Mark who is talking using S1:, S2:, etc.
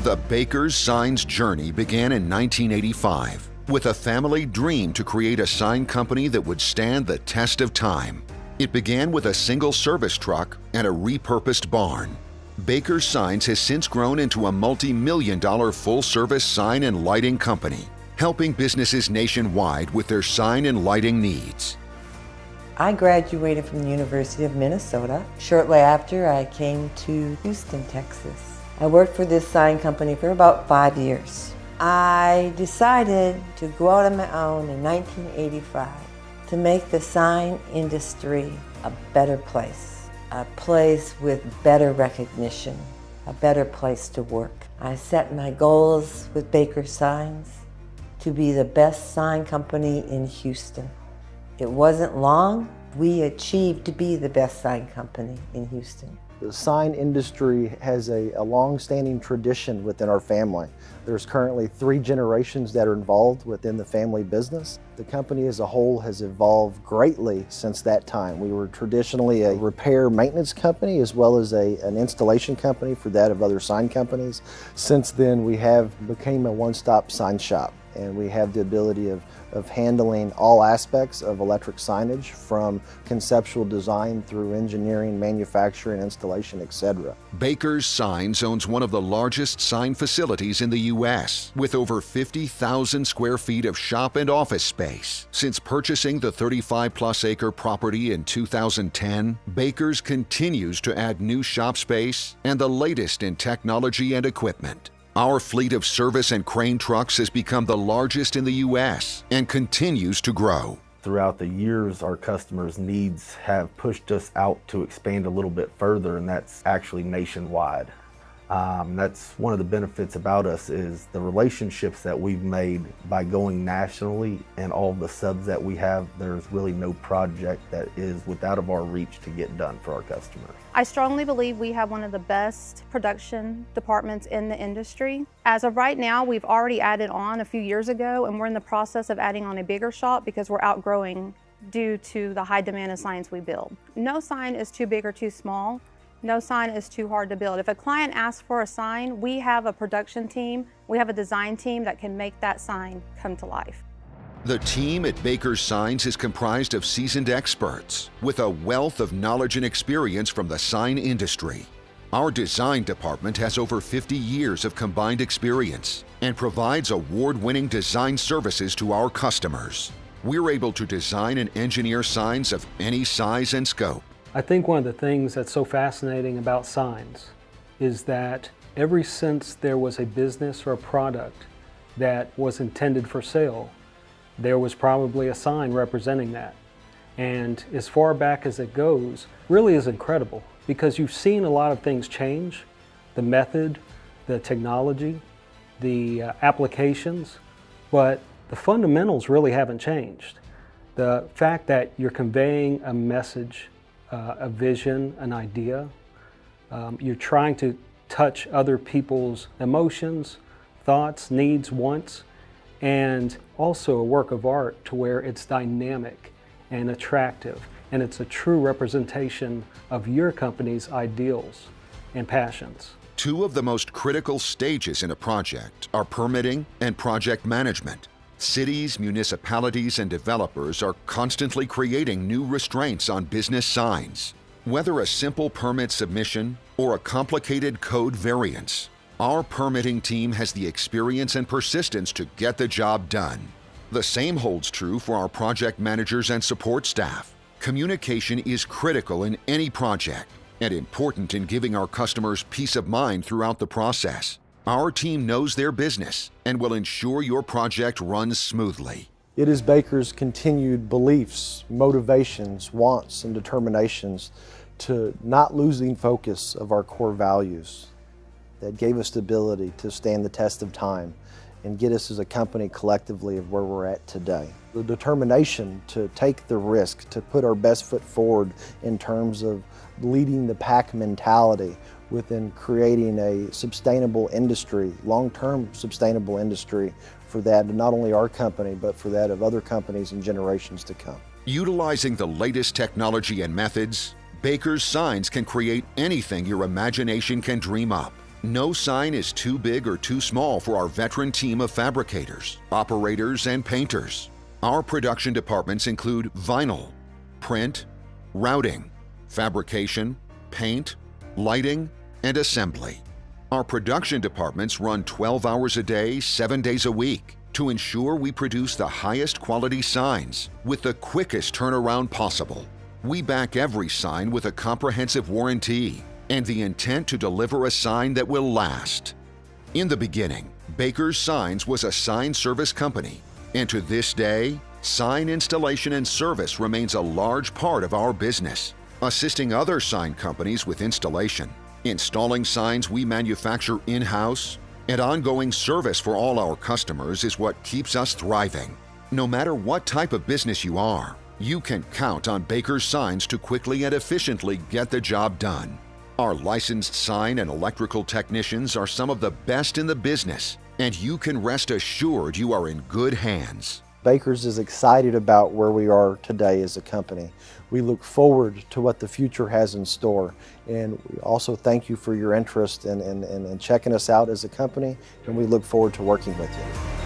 S1: The Baker's Signs journey began in 1985 with a family dream to create a sign company that would stand the test of time. It began with a single service truck and a repurposed barn. Baker's Signs has since grown into a multi-million-dollar full-service sign and lighting company, helping businesses nationwide with their sign and lighting needs.
S2: I graduated from the University of Minnesota. Shortly after, I came to Houston, Texas. I worked for this sign company for about 5 years. I decided to go out on my own in 1985 to make the sign industry a better place, a place with better recognition, a better place to work. I set my goals with Baker Signs to be the best sign company in Houston. It wasn't long, we achieved to be the best sign company in Houston.
S3: The sign industry has a long-standing tradition within our family. There's currently 3 generations that are involved within the family business. The company as a whole has evolved greatly since that time. We were traditionally a repair maintenance company as well as an installation company for that of other sign companies. Since then, we have become a one-stop sign shop, and we have the ability of handling all aspects of electric signage from conceptual design through engineering, manufacturing, installation, etc.
S1: Baker's Signs owns one of the largest sign facilities in the U.S. with over 50,000 square feet of shop and office space. Since purchasing the 35-plus acre property in 2010, Baker's continues to add new shop space and the latest in technology and equipment. Our fleet of service and crane trucks has become the largest in the U.S. and continues to grow.
S4: Throughout the years, our customers' needs have pushed us out to expand a little bit further, and that's actually nationwide. That's one of the benefits about us is the relationships that we've made by going nationally, and all the subs that we have. There's really no project that is without of our reach to get done for our customers.
S5: I strongly believe we have one of the best production departments in the industry. As of right now, we've already added on a few years ago, and we're in the process of adding on a bigger shop because we're outgrowing due to the high demand of signs we build. No sign is too big or too small. No sign is too hard to build. If a client asks for a sign, we have a production team, we have a design team that can make that sign come to life.
S1: The team at Baker's Signs is comprised of seasoned experts with a wealth of knowledge and experience from the sign industry. Our design department has over 50 years of combined experience and provides award-winning design services to our customers. We're able to design and engineer signs of any size and scope.
S6: I think one of the things that's so fascinating about signs is that ever since there was a business or a product that was intended for sale, there was probably a sign representing that. And as far back as it goes, really is incredible because you've seen a lot of things change, the method, the technology, the applications, but the fundamentals really haven't changed. The fact that you're conveying a message, a vision, an idea. You're trying to touch other people's emotions, thoughts, needs, wants, and also a work of art to where it's dynamic and attractive, and it's a true representation of your company's ideals and passions.
S1: 2 of the most critical stages in a project are permitting and project management. Cities, municipalities, and developers are constantly creating new restraints on business signs. Whether a simple permit submission or a complicated code variance, our permitting team has the experience and persistence to get the job done. The same holds true for our project managers and support staff. Communication is critical in any project and important in giving our customers peace of mind throughout the process. Our team knows their business and will ensure your project runs smoothly.
S3: It is Baker's continued beliefs, motivations, wants, and determinations to not losing focus of our core values that gave us the ability to stand the test of time and get us as a company collectively of where we're at today. The determination to take the risk, to put our best foot forward in terms of leading the pack mentality within creating a sustainable industry, long-term sustainable industry for that, not only our company, but for that of other companies in generations to come.
S1: Utilizing the latest technology and methods, Baker's Signs can create anything your imagination can dream up. No sign is too big or too small for our veteran team of fabricators, operators, and painters. Our production departments include vinyl, print, routing, fabrication, paint, lighting, and assembly. Our production departments run 12 hours a day, 7 days a week to ensure we produce the highest quality signs with the quickest turnaround possible. We back every sign with a comprehensive warranty and the intent to deliver a sign that will last. In the beginning, Baker's Signs was a sign service company, and to this day, sign installation and service remains a large part of our business, assisting other sign companies with installation, installing signs we manufacture in-house, and ongoing service for all our customers is what keeps us thriving. No matter what type of business you are, you can count on Baker's Signs to quickly and efficiently get the job done. Our licensed sign and electrical technicians are some of the best in the business, and you can rest assured you are in good hands.
S3: Baker's is excited about where we are today as a company. We look forward to what the future has in store, and we also thank you for your interest in checking us out as a company, and we look forward to working with you.